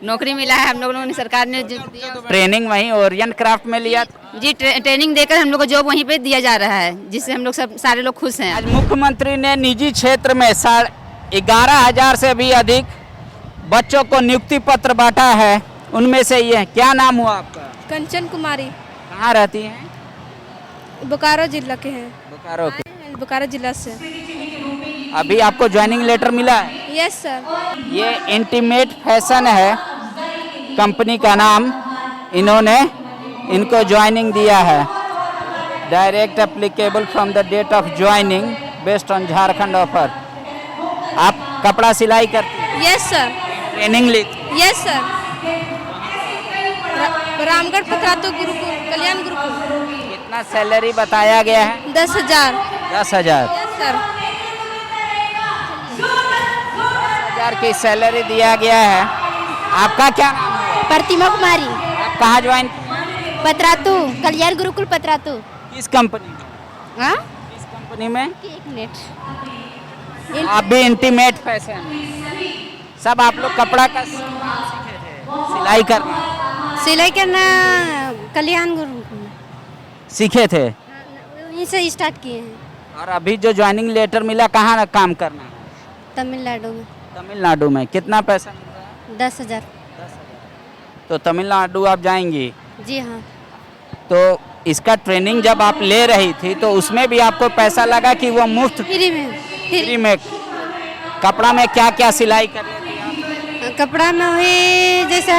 नौकरी मिला है हम लोगों ने, सरकार ने जो दिया। ट्रेनिंग वहीं ओरियन क्राफ्ट में लिया था। जी ट्रेनिंग देकर हम लोग को जॉब वहीं पे दिया जा रहा है, जिससे हम लोग सब सारे लोग खुश हैं। आज मुख्यमंत्री ने निजी क्षेत्र में 11,500 से भी अधिक बच्चों को नियुक्ति पत्र बांटा है। उनमें से ये क्या नाम हुआ आपका? कंचन कुमारी, कहाँ रहती हैं? बोकारो जिला के हैं। बोकारो के। बोकारो जिला से। अभी आपको ज्वाइनिंग लेटर मिला है? Yes sir. ये इंटीमेट फैशन है कंपनी का नाम, इन्होंने इनको ज्वाइनिंग दिया है। Direct applicable from the date of joining based on Jharkhand offer. आप कपड़ा सिलाई करती हैं? Yes sir. ट्रेनिंग ली? Yes sir. रामगढ़ पतरातू गुरुकुल, कल्याण गुरुकुल। कितना सैलरी बताया गया है? 10,000। 10,000। Yes sir. 10,000 की सैलरी दिया गया है। आपका क्या नाम है? प्रतिमा कुमारी, आप कहाँ ज्वाइन? पतरातू, कल्याण गुरुकुल पतरातू। किस कंपनी में? हाँ, किस कंपनी में? एक मिनट। आप भी इंटीमेट फैशन, सब आप लोग कपड़ा का सीखे थे? सिलाई करना सिलाई करना कल्याण गुरुकुल में सीखे थे वहीं से स्टार्ट किए हैं। और अभी जो ज्वाइनिंग लेटर मिला, कहाँ काम करना है? तमिलनाडु में। तमिलनाडु में। कितना पैसा मिल रहा है? 10,000। तो तमिलनाडु आप जाएंगी? जी हाँ। तो इसका ट्रेनिंग जब आप ले रही थी तो उसमें भी आपको पैसा लगा कि वो मुफ्त? फ्री में। फ्री में। कपड़ा में क्या क्या सिलाई कर रही थी? कपड़ा में वही जैसे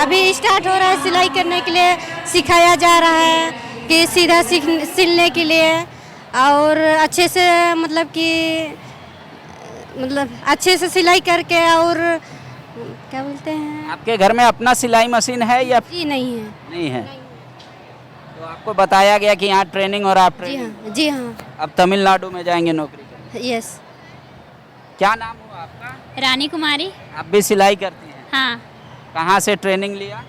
अभी स्टार्ट हो रहा है सिलाई करने के लिए, सिखाया जा रहा है कि सीधा सिलने के लिए, और अच्छे से मतलब अच्छे से सिलाई करके, और क्या बोलते हैं। आपके घर में अपना सिलाई मशीन है या? जी नहीं है। नहीं है। तो आपको बताया गया कि यहाँ ट्रेनिंग और आप जी ट्रेनिंग? हाँ। जी हाँ। अब तमिलनाडु में जाएंगे नौकरी करने। यस। क्या नाम हुआ आपका? रानी कुमारी। आप भी सिलाई करती हैं? हाँ, कहाँ से ट्रेनिंग लिया?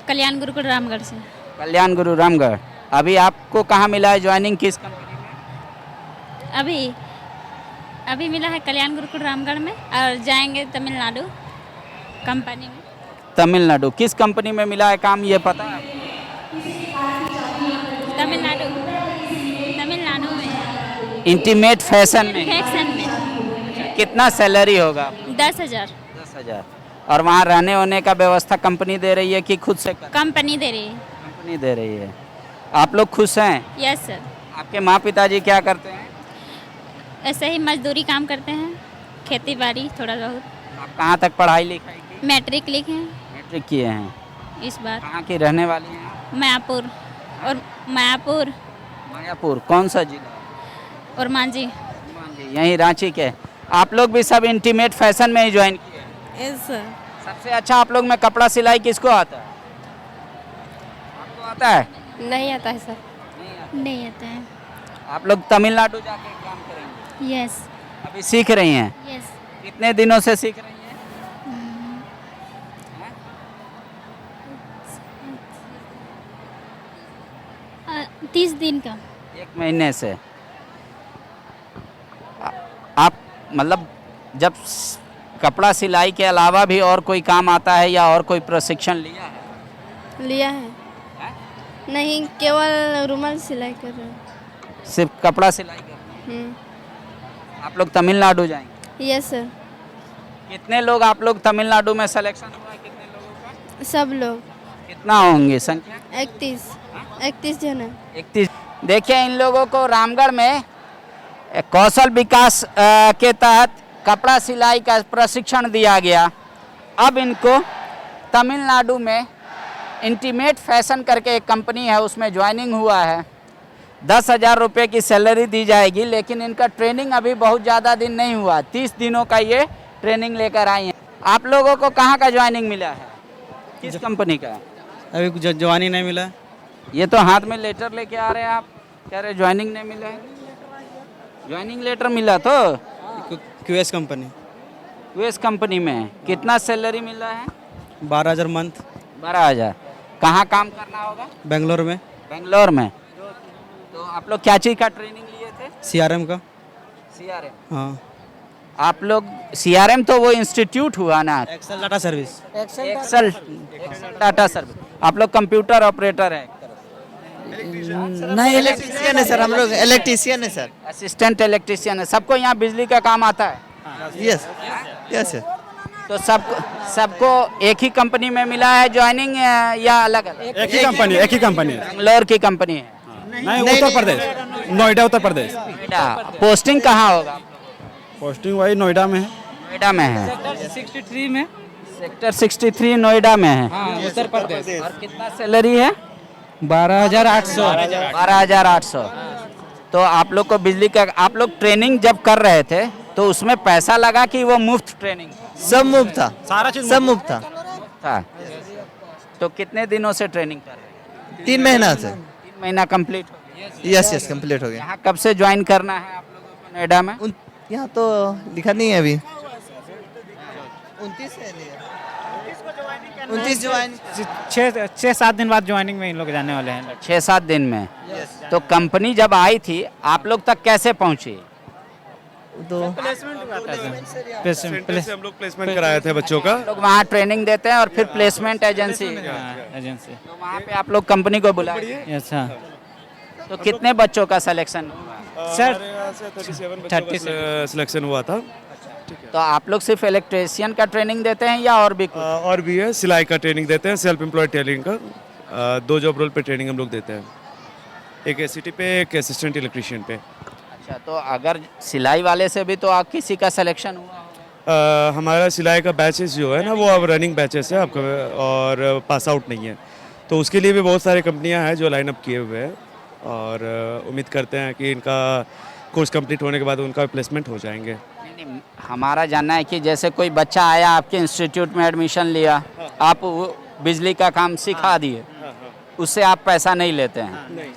कल्याण गुरुकुल रामगढ़ से। कल्याण गुरु रामगढ़। अभी आपको कहाँ मिला है ज्वाइनिंग, किस कंपनी में? अभी मिला है कल्याण गुरुकुल रामगढ़ में, और जाएंगे तमिलनाडु कंपनी में। तमिलनाडु किस कंपनी में मिला है काम, ये पता है आपको? तमिलनाडु में इंटीमेट फैशन में। फैक्शन में। कितना सैलरी होगा? 10,000 10,000। और वहाँ रहने होने का व्यवस्था कंपनी दे रही है कि खुद से? कंपनी दे रही है। कंपनी दे रही है। आप लोग खुश हैं? Yes sir. आपके माँ पिताजी क्या करते हैं? ऐसे ही मजदूरी काम करते हैं, खेती बाड़ी थोड़ा बहुत। आप कहाँ तक पढ़ाई लिखाई की? मैट्रिक लिखे हैं मैट्रिक किए हैं। इस बार। कहाँ की रहने वाली हैं? मायापुर। और मायापुर मायापुर कौन सा जिला? और मांझी। यहीं रांची के। आप लोग भी सब इंटीमेट फैशन में ही ज्वाइन किए? Yes sir. सबसे अच्छा आप लोग में कपड़ा सिलाई किसको आता है? आपको आता है? नहीं आता है सर। नहीं आता है। आप लोग तमिलनाडु जाके काम करेंगे? यस। अभी सीख रही हैं? यस। कितने दिनों से सीख रही हैं? 30 दिन का। 1 महीने से। आप मतलब जब कपड़ा सिलाई के अलावा भी और कोई काम आता है या और कोई प्रशिक्षण लिया है? लिया है। नहीं, केवल रुमाल सिलाई कर रहे हैं। सिर्फ कपड़ा सिलाई कर रहे हैं? आप लोग तमिलनाडु जाएंगे? Yes sir. कितने लोग आप लोग तमिलनाडु में सिलेक्शन हुआ है? कितने लोगों का? सब लोग। कितना होंगे संख्या? 31 जन है। 31। देखिए, इन लोगों को रामगढ़ में कौशल विकास के तहत कपड़ा सिलाई का प्रशिक्षण दिया गया। अब इनको तमिलनाडु में इंटीमेट फैशन करके एक कंपनी है, उसमें ज्वाइनिंग हुआ है। 10,000 रुपये की सैलरी दी जाएगी, लेकिन इनका ट्रेनिंग अभी बहुत ज़्यादा दिन नहीं हुआ। 30 दिनों का ये ट्रेनिंग लेकर आई हैं। आप लोगों को कहाँ का ज्वाइनिंग मिला है, किस कंपनी का? अभी कुछ ज्वाइनिंग नहीं मिला। ये तो हाथ में लेटर लेके आ रहे हैं आप, कह रहे ज्वाइनिंग नहीं मिला है। ज्वाइनिंग लेटर मिला तो क्यूएस कंपनी। यूएस कंपनी में। कितना सैलरी मिला है? 12,000 मंथ। 12,000। कहाँ काम करना होगा? बेंगलोर में। बेंगलोर में। तो आप लोग क्या चीज़ का ट्रेनिंग लिए थे? सीआरएम का। सीआरएम। हाँ। आप लोग सीआरएम तो वो इंस्टीट्यूट हुआ ना, Excel data service. Excel data service. आप लोग कंप्यूटर ऑपरेटर हैं, नहीं इलेक्ट्रीशियन है सर, हम लोग इलेक्ट्रीशियन है सर। असिस्टेंट इलेक्ट्रीशियन है। सबको यहाँ बिजली का काम आता है? Yes yes sir. तो सबको एक ही कंपनी में मिला है ज्वाइनिंग या अलग अलग? एक ही कंपनी है। बेंगलोर की कंपनी है। नहीं, उत्तर प्रदेश, नोएडा उत्तर प्रदेश। पोस्टिंग कहाँ होगा? पोस्टिंग वही नोएडा में है। नोएडा में है। 63 में। सेक्टर 63 नोएडा में है। हाँ, उत्तर प्रदेश। और कितना सैलरी है? 12,800। 12,800। तो आप लोग को बिजली का, आप लोग ट्रेनिंग जब कर रहे थे तो उसमें पैसा लगा कि वो मुफ्त ट्रेनिंग? सब मुफ्त था, सारा चीज सब मुफ्त था। तो कितने दिनों से ट्रेनिंग कर रहे हैं? 3 महीना से। 3 महीना कंप्लीट हो गया। यस यस कंप्लीट हो गया। यहाँ कब से ज्वाइन करना है आप लोगों को नोएडा में? यहाँ तो लिखा नहीं है अभी। 29 ज्वाइन। 6-7 दिन बाद ज्वाइनिंग में इन लोग जाने वाले हैं। 6-7 दिन में। तो कंपनी जब आई थी आप लोग तक कैसे पहुंची? तो पहले से हम लोग प्लेसमेंट कराए थे बच्चों का। लोग वहाँ ट्रेनिंग देते हैं और फिर प्लेसमेंट एजेंसी, एजेंसी। तो वहाँ पे आप लोग कंपनी को बुलाए। यस हाँ तो कितने बच्चों का सिलेक्शन हुआ? सर 37 सिलेक्शन हुआ था। तो आप लोग सिर्फ इलेक्ट्रीशियन का ट्रेनिंग देते हैं या और भी कुछ? और भी है, सिलाई का ट्रेनिंग देते हैं, सेल्फ एम्प्लॉयड टेलरिंग का। 2 जॉब रोल पे ट्रेनिंग हम लोग देते हैं, एक एसीटी पे, एक असिस्टेंट इलेक्ट्रीशियन पे। अच्छा, तो अगर सिलाई वाले से भी तो आप किसी का सिलेक्शन हुआ? हमारा सिलाई का बैचेस जो है ना वो अब रनिंग बैचेस है आपका, और पास आउट नहीं है। तो उसके लिए भी बहुत सारी कंपनियां हैं जो लाइन अप किए हुए हैं, और उम्मीद करते हैं कि इनका कोर्स कंप्लीट होने के बाद उनका प्लेसमेंट हो जाएंगे। नहीं, हमारा जानना है कि जैसे कोई बच्चा आया आपके इंस्टीट्यूट में एडमिशन लिया, आप वो बिजली का काम सिखा दिए, उससे आप पैसा नहीं लेते हैं?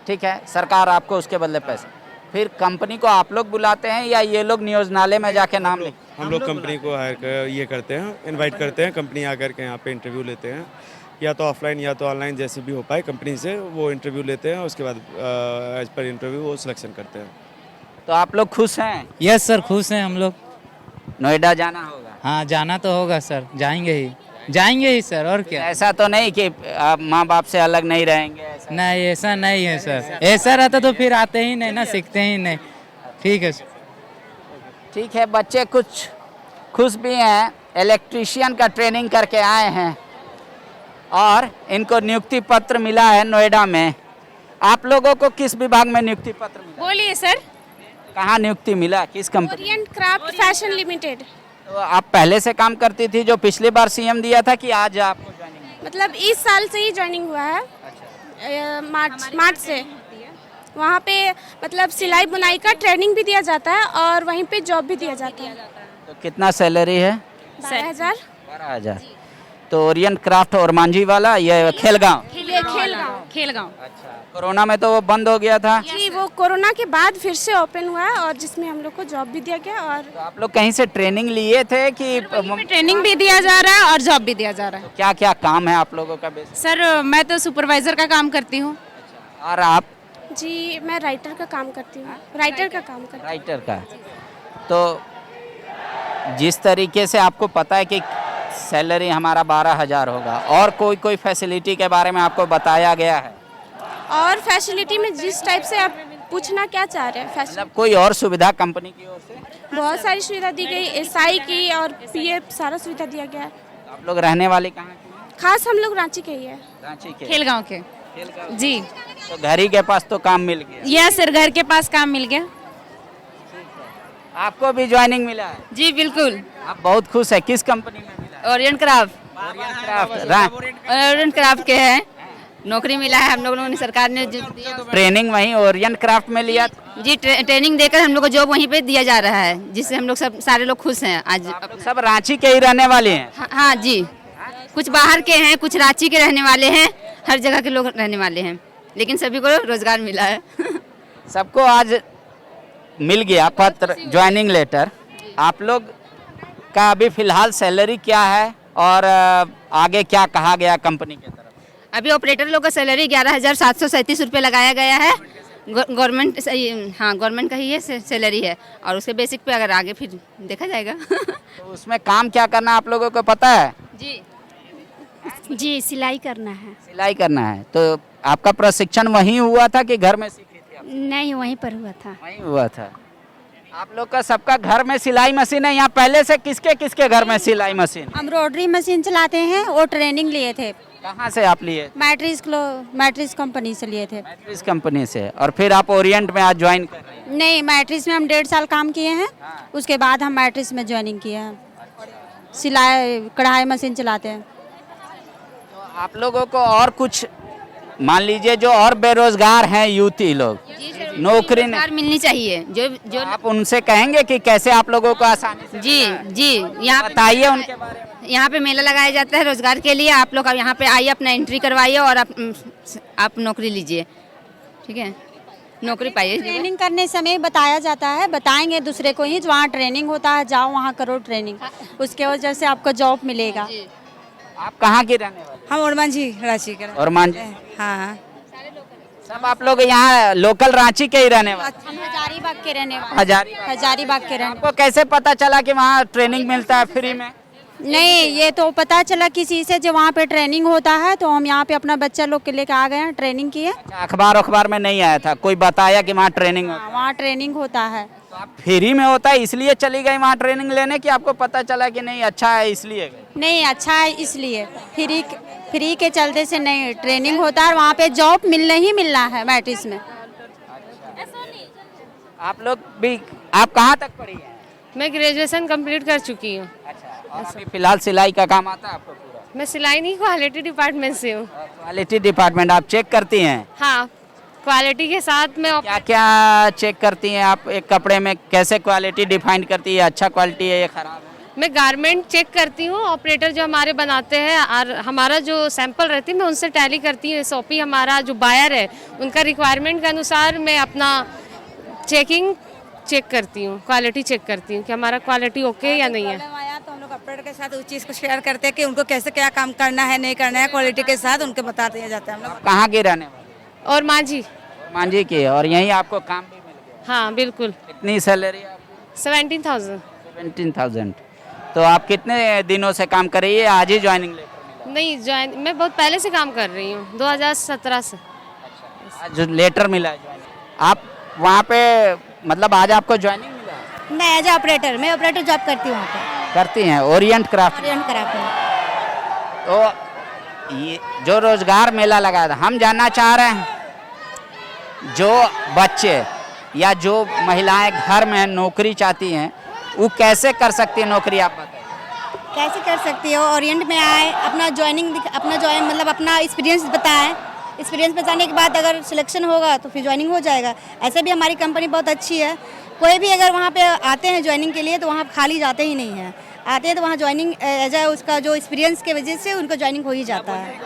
ठीक है, सरकार आपको उसके बदले पैसा, फिर कंपनी को आप लोग बुलाते हैं या ये लोग नियोजनालय में जाके नाम लिख? हम लोग कंपनी को हायर कर ये करते हैं, इनवाइट करते हैं, कंपनी आकर के यहाँ पे इंटरव्यू लेते हैं, या तो ऑफलाइन या तो ऑनलाइन, जैसे भी हो पाए कंपनी से वो इंटरव्यू लेते हैं। उसके बाद एज पर इंटरव्यू वो सिलेक्शन करते हैं। तो आप लोग खुश हैं? यस सर, खुश हैं हम लोग। नोएडा जाना होगा? हाँ जाना तो होगा सर, जाएंगे ही सर, और क्या। ऐसा तो नहीं कि आप माँ बाप से अलग नहीं रहेंगे? नहीं ऐसा नहीं है सर, ऐसा रहता तो फिर आते ही नहीं ना, सीखते ही नहीं। ठीक है सर। ठीक है, बच्चे कुछ खुश भी हैं, इलेक्ट्रीशियन का ट्रेनिंग करके आए हैं और इनको नियुक्ति पत्र मिला है नोएडा में। आप लोगों को किस विभाग में नियुक्ति पत्र मिला? बोलिए सर। कहाँ नियुक्ति मिला, किस company? Orient craft fashion limited. तो आप पहले से काम करती थी जो पिछली बार सीएम दिया था कि आज आपको ज्वाइनिंग? मतलब इस साल से ही ज्वाइनिंग हुआ है, मार्च से। वहाँ पे मतलब सिलाई बुनाई का ट्रेनिंग भी दिया जाता है और वहीं पे जॉब भी दिया जाता है। तो कितना सैलरी है? 12,000। 12,000। तो ओरिएंट क्राफ्ट और मांझी वाला ये खेलगांव? खेलगांव। अच्छा, कोरोना में तो वो बंद हो गया था। जी, वो कोरोना के बाद फिर से ओपन हुआ है और जिसमें हम लोग को जॉब भी दिया गया। और तो आप लोग कहीं से ट्रेनिंग लिए थे कि? ट्रेनिंग भी दिया जा रहा है और जॉब भी दिया जा रहा है। क्या क्या काम है आप लोगों का बेसिक? सर मैं तो सुपरवाइजर का काम करती हूँ। और आप? जी, मैं राइटर का काम करती हूँ। राइटर का काम करती हूँ। राइटर का। तो जिस तरीके से आपको पता है कि सैलरी हमारा 12,000 होगा, और कोई फैसिलिटी के बारे में आपको बताया गया है? और फैसिलिटी में जिस टाइप से आप पूछना क्या चाह रहे हैं, मतलब कोई और सुविधा कंपनी की ओर से? बहुत सारी सुविधा दी गई, एसआई की और पीएफ सारा सुविधा दिया गया है। आप लोग रहने वाले कहाँ के? खास हम लोग रांची के ही है। रांची के? खेलगांव के। जी। तो घर ही के पास तो काम मिल गया? यस सर, घर के पास काम मिल गया। आपको भी ज्वाइनिंग मिला है? जी बिल्कुल। आप बहुत खुश है, किस कंपनी में मिला है? Orient craft. ओरिएंट क्राफ्ट के है, नौकरी मिला है हम लोगों ने, सरकार ने जो दिया। ट्रेनिंग वहीं ओरिएंट क्राफ्ट में लिया? जी, ट्रेनिंग देकर हम लोग को जॉब वहीं पे दिया जा रहा है, जिससे हम लोग सब सारे लोग खुश हैं आज। आप लोग सब रांची के ही रहने वाले हैं? हाँ जी, कुछ बाहर के हैं, कुछ रांची के रहने वाले हैं, हर जगह के लोग रहने वाले हैं, लेकिन सभी को रोजगार मिला है। सबको आज मिल गया पत्र, ज्वाइनिंग लेटर। आप लोग का अभी फिलहाल सैलरी क्या है और आगे क्या कहा गया कंपनी की तरफ? अभी ऑपरेटर लोग का सैलरी 11,737 रुपये लगाया गया है गवर्नमेंट हाँ गवर्नमेंट का ही ये सैलरी है और उसके बेसिक पे अगर आगे फिर देखा जाएगा। तो उसमें काम क्या करना है आप लोगों को पता है? जी सिलाई करना है। सिलाई करना है। तो आपका प्रशिक्षण वहीं हुआ था कि घर में सीखी थी आप? नहीं, वहीं पर हुआ था। वहीं हुआ था। आप लोग का सबका घर में सिलाई मशीन है? यहाँ पहले से किसके किसके घर में सिलाई मशीन? एम्ब्रॉयडरी मशीन चलाते हैं और ट्रेनिंग लिए थे। कहाँ से आप लिए? मैट्रिक्स कंपनी से लिए थे। मैट्रिक्स कंपनी से। और फिर आप ओरिएंट में आज ज्वाइन कर रहे हैं? नहीं, मैट्रिक्स में हम 1.5 साल काम किए हैं। उसके बाद हम मैट्रिक्स में ज्वाइनिंग किए हैं। सिलाई कढ़ाई मशीन चलाते हैं। तो आप लोगों को और कुछ मान लीजिए जो और बेरोजगार हैं युवती लोग, नौकरी रोजगार मिलनी चाहिए जो आप उनसे कहेंगे कि कैसे आप लोगों को आसानी से जी यहाँ बताइए उनके बारे में। यहाँ पे मेला लगाया जाता है रोजगार के लिए। आप लोग यहाँ पे आइए, अपना एंट्री करवाइए और आप नौकरी लीजिए। ठीक है, नौकरी पाइए। ट्रेनिंग करने समय बताया जाता है, बताएंगे दूसरे को ही, जहाँ ट्रेनिंग होता है जाओ वहाँ करो ट्रेनिंग, उसके वजह से आपको जॉब मिलेगा। आप कहाँ के रहने वाले? हम ओरमांझी रांची के। और मान हाँ, सब आप लोग यहाँ लोकल रांची के ही रहने वाले? हम हजारीबाग के रहने वाले। हजारीबाग के रहने। आपको कैसे पता चला कि वहाँ ट्रेनिंग मिलता है फ्री में? नहीं, ये तो पता चला किसी से जो वहाँ पे ट्रेनिंग होता है, तो हम यहाँ पे अपना बच्चा लोग के लेके आ गए हैं, ट्रेनिंग किए। अखबार में नहीं आया था, कोई बताया कि वहाँ ट्रेनिंग होता है? वहाँ ट्रेनिंग होता है। तो आप फ्री में होता है इसलिए चली गई वहाँ ट्रेनिंग लेने की? आपको पता चला कि नहीं अच्छा है इसलिए गई? नहीं, अच्छा है इसलिए। फ्री के चलते से नहीं, ट्रेनिंग होता है, वहाँ पे जॉब मिलना ही मिलना है मैट्रिक्स में। आप लोग भी, आप कहाँ तक पढ़ी है? मैं ग्रेजुएशन कंप्लीट कर चुकी हूँ। और अभी फिलहाल सिलाई का काम आता है आपको पूरा? मैं सिलाई नहीं, क्वालिटी डिपार्टमेंट से हूँ। क्वालिटी डिपार्टमेंट आप चेक करती हैं? हाँ, क्वालिटी के साथ में क्या क्या चेक करती हैं आप एक कपड़े में? कैसे क्वालिटी डिफाइन करती है, अच्छा क्वालिटी है या खराब है? मैं गारमेंट चेक करती हूँ। ऑपरेटर जो हमारे बनाते हैं और हमारा जो सैंपल रहती है मैं उनसे टैली करती हूँ। एसओपी हमारा जो बायर है उनका रिक्वायरमेंट के अनुसार मैं अपना चेक करती हूँ, क्वालिटी चेक करती हूँ कि हमारा क्वालिटी ओके या नहीं है। तो हम लोग ऑपरेटर के साथ उस चीज़ को शेयर करते हैं कि उनको कैसे क्या काम करना है नहीं करना है, क्वालिटी के साथ उनको बता दिया जाता है। हम लोग कहाँ के रहने वाले? और मांझी के। और यहीं आपको काम भी मिल गया? हाँ बिल्कुल। कितनी सैलरी आपकी? 17,000। 17,000। तो आप कितने दिनों से काम कर रही है? आज ही ज्वाइनिंग लेटर मिला? नहीं, ज्वाइन मैं बहुत पहले से काम कर रही हूँ, 2017 से। आज लेटर मिला है ज्वाइनिंग। आप वहाँ पे मतलब आज आपको ज्वाइनिंग मिला? मैं एज ऑपरेटर, मैं ऑपरेटर जॉब करती हूँ वहाँ पे। करती हैं ओरिएंट क्राफ्ट? तो ये जो रोजगार मेला लगाया था, हम जानना चाह रहे हैं जो बच्चे या जो महिलाएं घर में नौकरी चाहती हैं वो कैसे कर सकती है नौकरी? आप बताइए। कैसे कर सकती हो? ओरिएंट में आए, अपना मतलब अपना एक्सपीरियंस बताएं। एक्सपीरियंस बताने के बाद अगर सिलेक्शन होगा तो फिर ज्वाइनिंग हो जाएगा। ऐसे भी हमारी कंपनी बहुत अच्छी है। कोई भी अगर वहाँ पे आते हैं ज्वाइनिंग के लिए तो वहाँ खाली जाते ही नहीं हैं, आते हैं तो वहाँ ज्वाइनिंग एज उसका जो एक्सपीरियंस के वजह से उनको ज्वाइनिंग हो ही जाता है।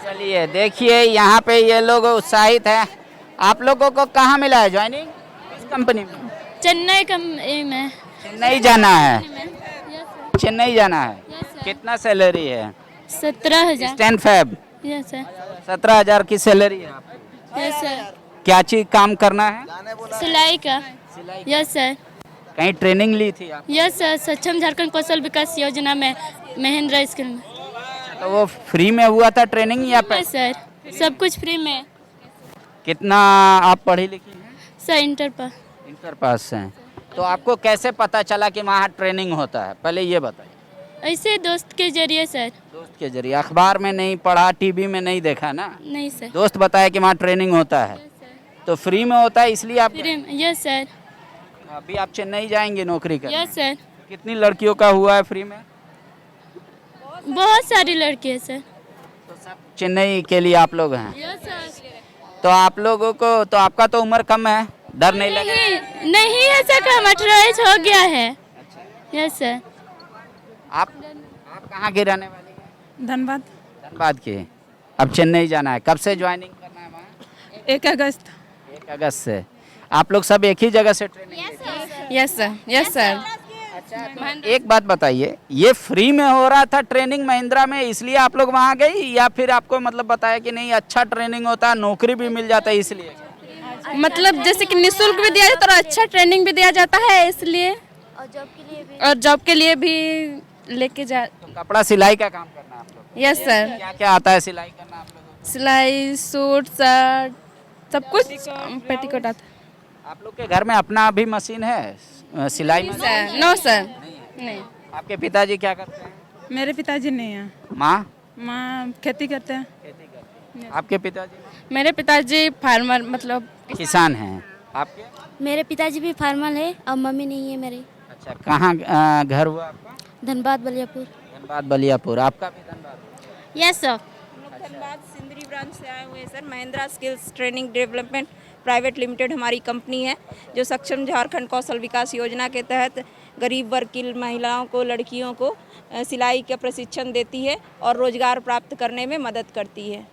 चलिए देखिए यहाँ पे ये लोग उत्साहित हैं। आप लोगों को कहाँ मिला है ज्वाइनिंग? इस कंपनी में? चेन्नई में। चेन्नई जाना है? चेन्नई जाना है। कितना सैलरी है? 17,000। 10 फेब। Yes sir. 17,000 की सैलरी है आपकी? Yes sir. क्या चीज काम करना है? सिलाई का। Yes sir. कहीं ट्रेनिंग ली थी आप? यस सर, सक्षम झारखंड कौशल विकास योजना में महेंद्रा स्कूल में। तो वो फ्री में हुआ था ट्रेनिंग या यस सर, सब कुछ फ्री में। कितना आप पढ़ी लिखी हैं? सर इंटर पास हैं। तो आपको कैसे पता चला कि वहाँ ट्रेनिंग होता है, पहले ये बताइए। ऐसे दोस्त के जरिए सर। दोस्त के जरिए? अखबार में नहीं पढ़ा, टीवी में नहीं देखा ना? नहीं सर। दोस्त बताया कि वहाँ ट्रेनिंग होता है तो फ्री में होता है इसलिए आप? फ्री में। Yes sir. अभी आप चेन्नई जाएंगे नौकरी करने? Yes sir. कितनी लड़कियों का हुआ है फ्री में? बहुत सारी लड़की है सर। तो सब चेन्नई के लिए आप लोग हैं? Yes sir. तो आप लोगों को तो आपका तो उम्र कम है, डर नहीं लगा? नहीं ऐसा काम 18 एज हो गया है। Yes sir. आप कहाँ के रहने वाली हैं? धनबाद के। अब चेन्नई जाना है, कब से ज्वाइनिंग करना है वहाँ? 1 अगस्त। 1 अगस्त से। आप लोग सब एक ही जगह से training? Yes sir. Yes sir. एक बात बताइए, ये फ्री में हो रहा था ट्रेनिंग महिंद्रा में इसलिए आप लोग वहाँ गई या फिर आपको मतलब बताया कि नहीं अच्छा ट्रेनिंग होता है नौकरी भी मिल जाता है इसलिए? मतलब जैसे कि निःशुल्क भी दिया जाता है और अच्छा ट्रेनिंग भी दिया जाता है, इसलिए और जॉब के लिए भी लेके जा। तो कपड़ा सिलाई का काम करना है आप लोग? यस सर, क्या क्या आता है सिलाई करना आप लोगों को? सिलाई, सूट, शर्ट, सब कुछ, पेटीकोट आता है। आप लोग के घर में अपना भी मशीन है सिलाई मशीन? नो सर, नहीं। आपके पिताजी क्या करते हैं? मेरे पिताजी नहीं है, माँ माँ खेती करते हैं। आपके पिताजी? मेरे पिताजी फार्मर मतलब किसान हैं। आपके? मेरे पिताजी भी फार्मर है और मम्मी नहीं है मेरी। अच्छा, कहाँ घर हुआ आपका? धनबाद बलियापुर। धनबाद बलियापुर। आपका भी Dhanbad? Yes sir. Dhanbad Sindri branch से आए हुए हैं sir. Mahindra skills training development private limited हमारी कंपनी है, जो सक्षम झारखंड कौशल विकास योजना के तहत गरीब वर्ग की महिलाओं को, लड़कियों को सिलाई का प्रशिक्षण देती है और रोजगार प्राप्त करने में मदद करती है।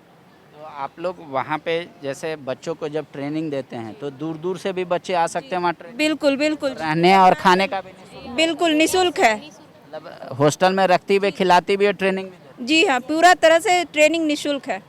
तो आप लोग वहाँ पे जैसे बच्चों को जब ट्रेनिंग देते हैं तो दूर दूर से भी बच्चे आ सकते हैं वहाँ ट्रेनिंग? बिल्कुल बिल्कुल, रहने और खाने का भी निःशुल्क? बिल्कुल निःशुल्क है। मतलब हॉस्टल में रखती हुई खिलाती भी है, ट्रेनिंग भी देती जी हाँ, पूरा तरह से ट्रेनिंग निःशुल्क है।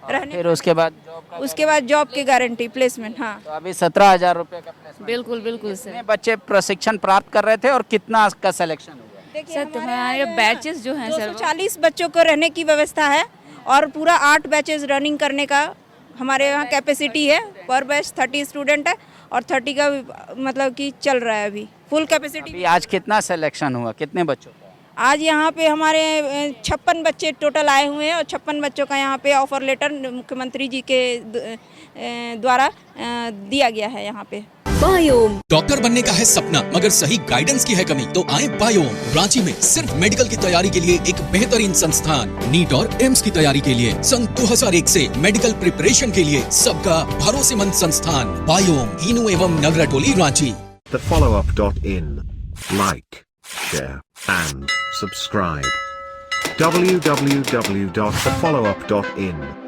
है? फिर उसके बाद उसके बाद जॉब की गारंटी, प्लेसमेंट। हाँ, तो अभी 17,000 रुपये का प्लेसमेंट। बिल्कुल बिल्कुल सर। कितने बच्चे प्रशिक्षण प्राप्त कर रहे थे और कितना का सिलेक्शन हुआ? सर हमारे बैचेस जो हैं सर, 240 बच्चों को रहने की व्यवस्था है और पूरा 8 बैचेस रनिंग करने का हमारे यहाँ कैपेसिटी है। पर बैच 30 स्टूडेंट है और 30 का मतलब कि चल रहा है अभी फुल कैपेसिटी। अभी आज कितना सिलेक्शन हुआ, कितने बच्चों का? आज यहाँ पे हमारे 56 बच्चे टोटल आए हुए हैं और 56 बच्चों का यहाँ पे ऑफर लेटर मुख्यमंत्री जी के द्वारा दिया गया है यहाँ पे। बायोम डॉक्टर बनने का है सपना, मगर सही गाइडेंस की है कमी, तो आए बायोम। रांची में सिर्फ मेडिकल की तैयारी के लिए एक बेहतरीन संस्थान, नीट और एम्स की तैयारी के लिए सन 2001 से मेडिकल प्रिपरेशन के लिए सबका भरोसेमंद संस्थान बायोम, हीनू एवं नगरटोली, Ranchi. thefollowup.in. Like, share and subscribe. www.thefollowup.in